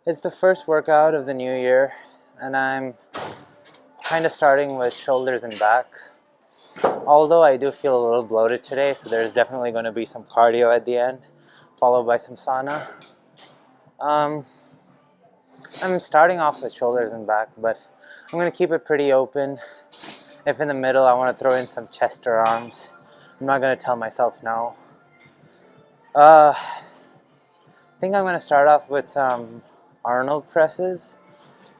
It's the first workout of the new year, and I'm kind of starting with shoulders and back. Although I do feel a little bloated today, so there's definitely going to be some cardio at the end, followed by some sauna. I'm starting off with shoulders and back, but I'm going to keep it pretty open. If in the middle I want to throw in some chest or arms, I'm not going to tell myself no. I think I'm going to start off with some Arnold presses.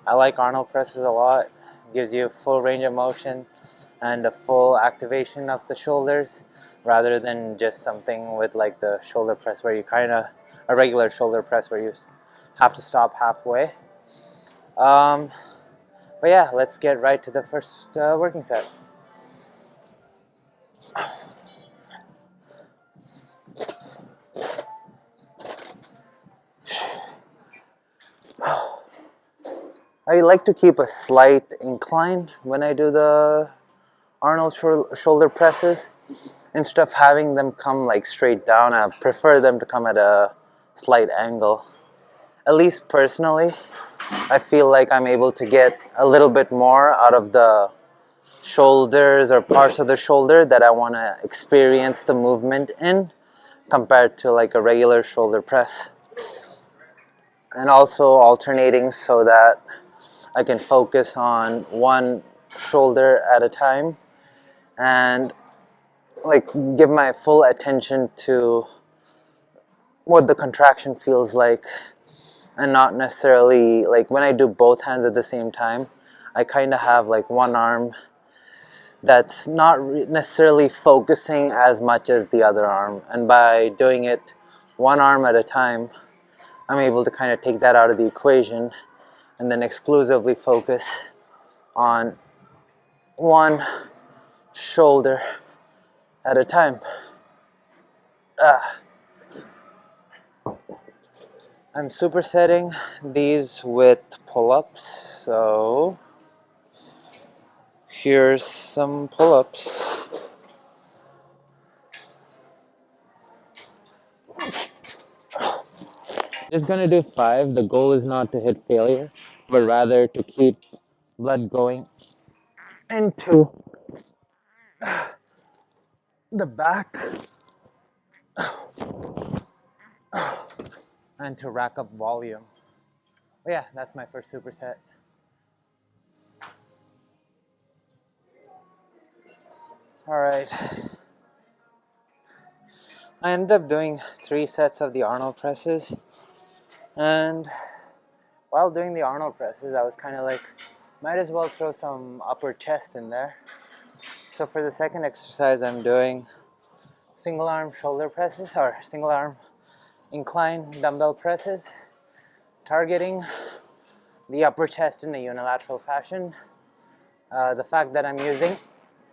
I like Arnold presses a lot. It gives you full range of motion and a full activation of the shoulders, rather than just something with like the shoulder press where you a regular shoulder press where you have to stop halfway. But yeah, let's get right to the first working set. I like to keep a slight incline when I do the Arnold shoulder presses. Instead of having them come like straight down, I prefer them to come at a slight angle. At least personally, I feel like I'm able to get a little bit more out of the shoulders or parts of the shoulder that I want to experience the movement in, compared to like a regular shoulder press. And also alternating so that I can focus on one shoulder at a time and like give my full attention to what the contraction feels like, and not necessarily like when I do both hands at the same time, I kind of have like one arm that's not necessarily focusing as much as the other arm, and by doing it one arm at a time, I'm able to kind of take that out of the equation and then exclusively focus on one shoulder at a time. I'm supersetting these with pull-ups, so here's some pull-ups. Just gonna do 5. The goal is not to hit failure, but rather to keep blood going into the back and to rack up volume. But yeah, that's my first superset. Alright. I ended up doing 3 sets of the Arnold presses, and while doing the Arnold presses, I was kind of like, might as well throw some upper chest in there. So for the second exercise, I'm doing single arm shoulder presses, or single arm incline dumbbell presses, targeting the upper chest in a unilateral fashion. The fact that I'm using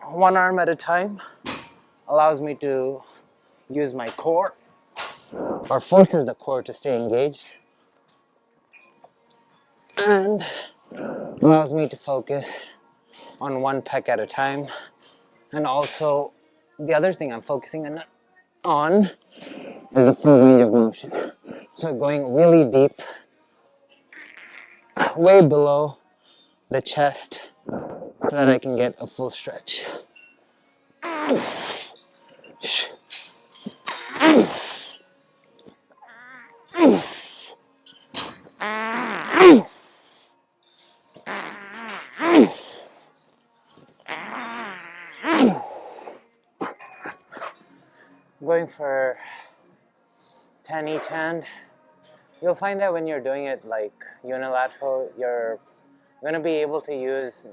one arm at a time allows me to use my core, or forces the core to stay engaged, and allows me to focus on one pec at a time. And also, the other thing I'm focusing on is the full range of motion. So going really deep, way below the chest, so that I can get a full stretch. Going for 10 each hand. You'll find that when you're doing it like unilateral, you're not going to be able to use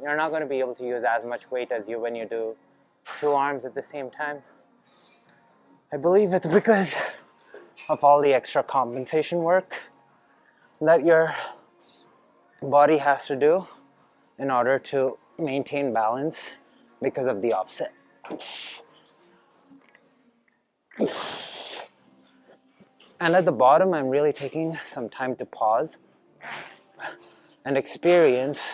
as much weight as when you do 2 arms at the same time. I believe it's because of all the extra compensation work that your body has to do in order to maintain balance because of the offset. And at the bottom, I'm really taking some time to pause and experience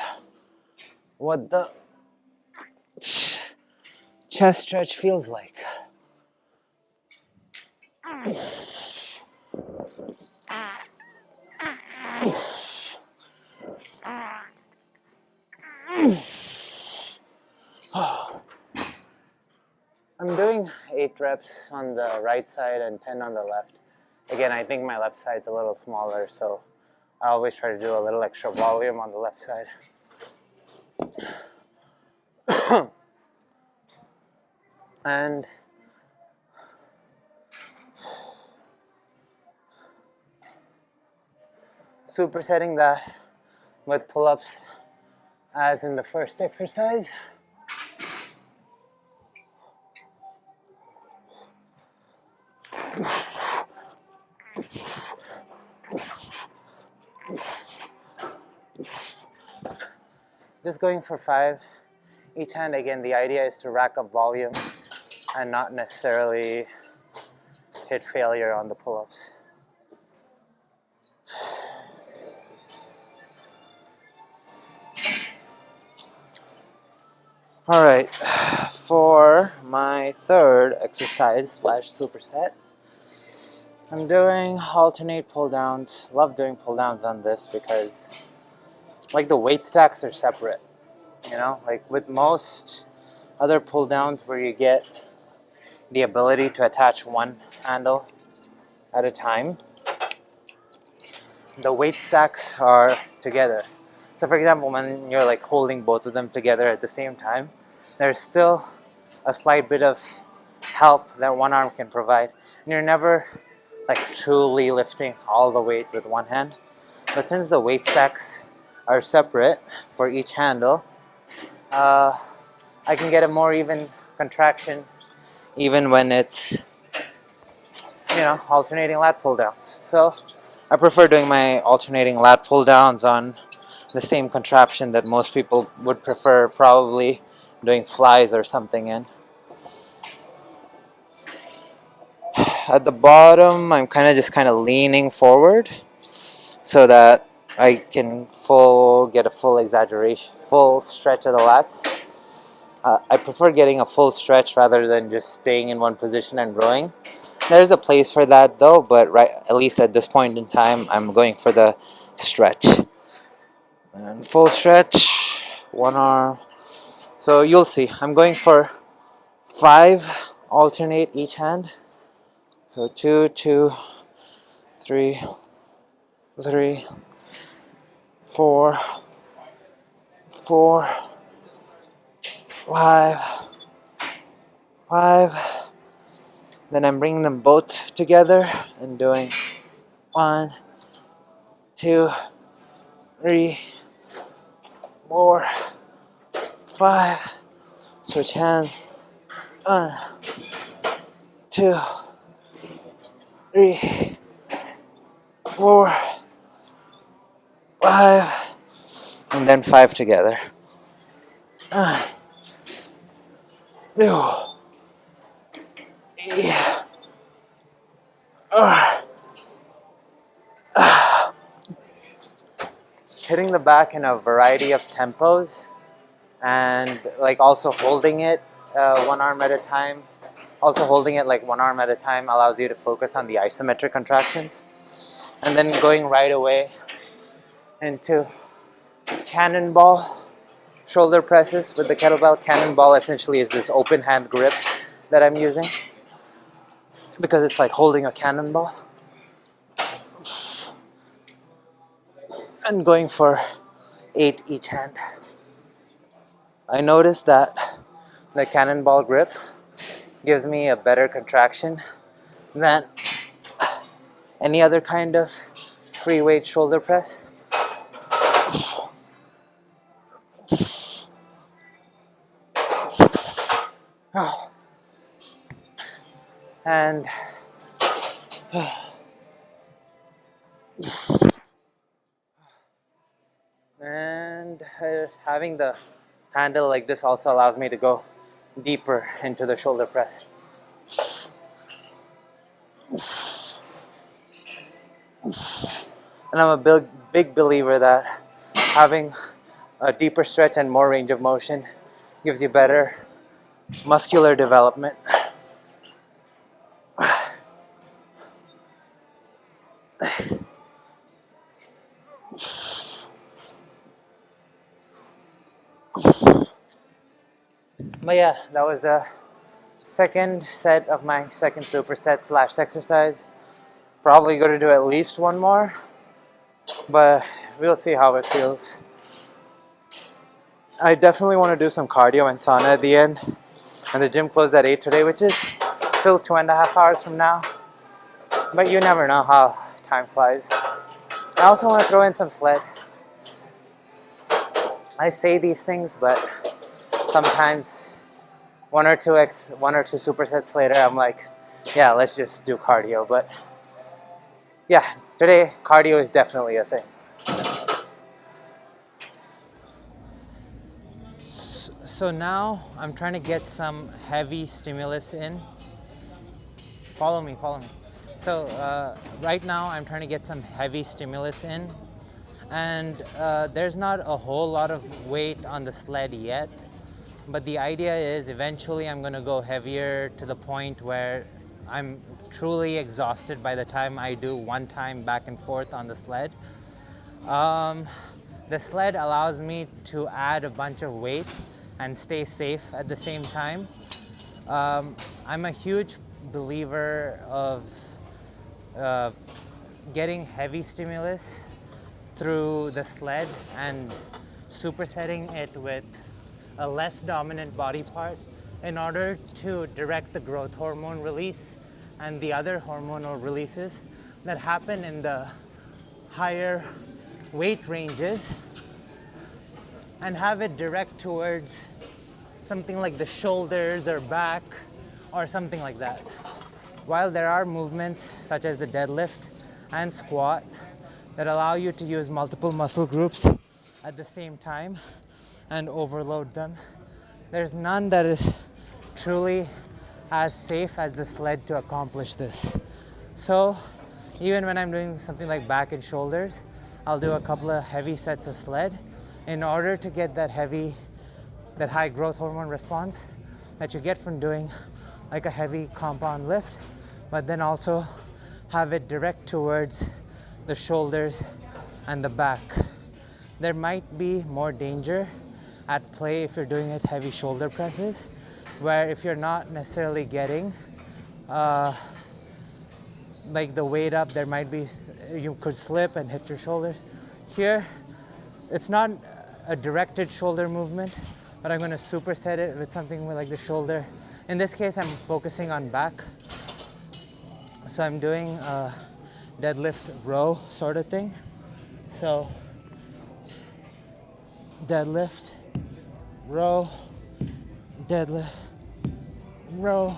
what the chest stretch feels like. I'm doing 8 reps on the right side and 10 on the left. Again, I think my left side's a little smaller, so I always try to do a little extra volume on the left side. And supersetting that with pull-ups as in the first exercise. Just going for 5 each hand. Again, the idea is to rack up volume and not necessarily hit failure on the pull-ups. All right, for my third exercise slash superset, I'm doing alternate pull downs. Love doing pull downs on this because like the weight stacks are separate, you know, like with most other pull downs where you get the ability to attach one handle at a time, the weight stacks are together. So for example, when you're like holding both of them together at the same time, there's still a slight bit of help that one arm can provide. And you're never like truly lifting all the weight with one hand. But since the weight stacks are separate for each handle, I can get a more even contraction even when it's, you know, alternating lat pull downs. So I prefer doing my alternating lat pull downs on the same contraption that most people would prefer probably doing flies or something in. At the bottom, I'm kind of leaning forward so that I can get a full stretch of the lats. I prefer getting a full stretch rather than just staying in one position and rowing. There's a place for that though, but at least at this point in time, I'm going for the stretch. And full stretch, one arm. So you'll see, I'm going for 5 alternate each hand. So 2, 2, 3, 3, 4, 4, 5, 5. Then I'm bringing them both together and doing 1, 2, 3, 4, 5. Switch hands. 1, 2, 3, 4, 5, and then 5 together. 2, 3, 4. Hitting the back in a variety of tempos and like also holding it one arm at a time. Also holding it like one arm at a time allows you to focus on the isometric contractions. And then going right away into Cannonball shoulder presses with the kettlebell. Cannonball essentially is this open hand grip that I'm using because it's like holding a cannonball. And going for 8 each hand. I noticed that the cannonball grip gives me a better contraction than any other kind of free weight shoulder press. And having the handle like this also allows me to go deeper into the shoulder press. And I'm a big believer that having a deeper stretch and more range of motion gives you better muscular development. But yeah, that was the second set of my second superset / exercise. Probably going to do at least one more, but we'll see how it feels. I definitely want to do some cardio and sauna at the end. And the gym closed at 8 today, which is still 2.5 hours from now. But you never know how time flies. I also want to throw in some sled. I say these things, but sometimes one or two supersets later, I'm like, yeah, let's just do cardio. But yeah, today cardio is definitely a thing. So now I'm trying to get some heavy stimulus in. Follow me. So right now I'm trying to get some heavy stimulus in, and there's not a whole lot of weight on the sled yet, but the idea is eventually I'm going to go heavier to the point where I'm truly exhausted by the time I do one time back and forth on the sled. The sled allows me to add a bunch of weight and stay safe at the same time. I'm a huge believer of getting heavy stimulus through the sled and supersetting it with a less dominant body part in order to direct the growth hormone release and the other hormonal releases that happen in the higher weight ranges, and have it direct towards something like the shoulders or back or something like that. While there are movements such as the deadlift and squat that allow you to use multiple muscle groups at the same time and overload them, there's none that is truly as safe as the sled to accomplish this. So even when I'm doing something like back and shoulders, I'll do a couple of heavy sets of sled in order to get that high growth hormone response that you get from doing like a heavy compound lift, but then also have it direct towards the shoulders and the back. There might be more danger at play if you're doing it heavy shoulder presses, where if you're not necessarily getting like the weight up, there might be, you could slip and hit your shoulders. Here, it's not a directed shoulder movement, but I'm going to superset it with something like the shoulder. In this case, I'm focusing on back. So I'm doing a deadlift row sort of thing. So deadlift, row, deadlift, row,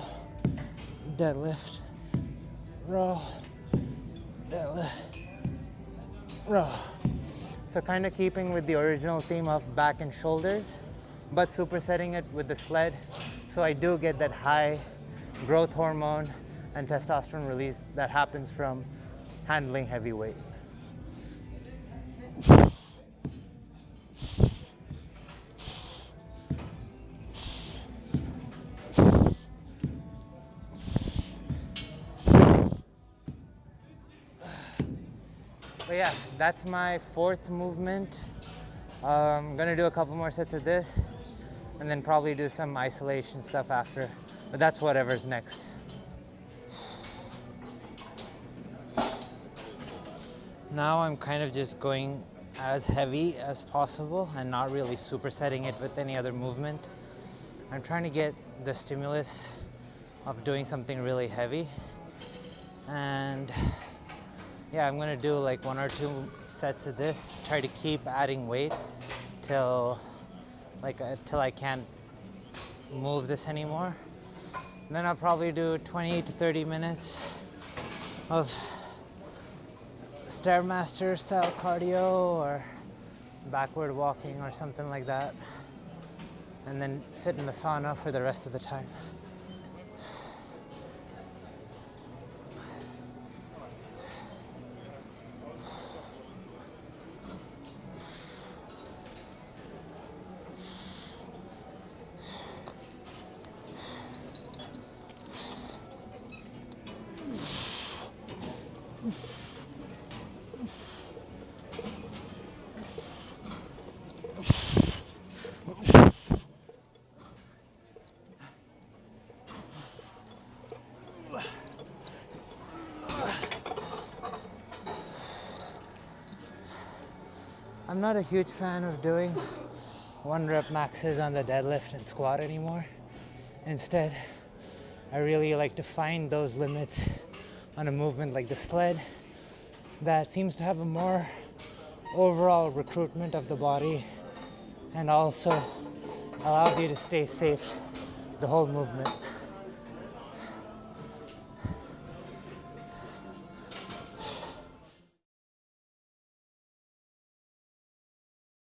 deadlift, row, deadlift, row. So kind of keeping with the original theme of back and shoulders, but supersetting it with the sled. So I do get that high growth hormone and testosterone release that happens from handling heavy weight. But yeah, that's my fourth movement. I'm gonna do a couple more sets of this and then probably do some isolation stuff after, but that's whatever's next. Now I'm kind of just going as heavy as possible and not really supersetting it with any other movement. I'm trying to get the stimulus of doing something really heavy, and yeah, I'm gonna do like 1 or 2 sets of this, try to keep adding weight till I can't move this anymore. And then I'll probably do 20 to 30 minutes of Stairmaster style cardio or backward walking or something like that, and then sit in the sauna for the rest of the time. not a huge fan of doing 1 rep maxes on the deadlift and squat anymore. Instead, I really like to find those limits on a movement like the sled that seems to have a more overall recruitment of the body and also allows you to stay safe the whole movement.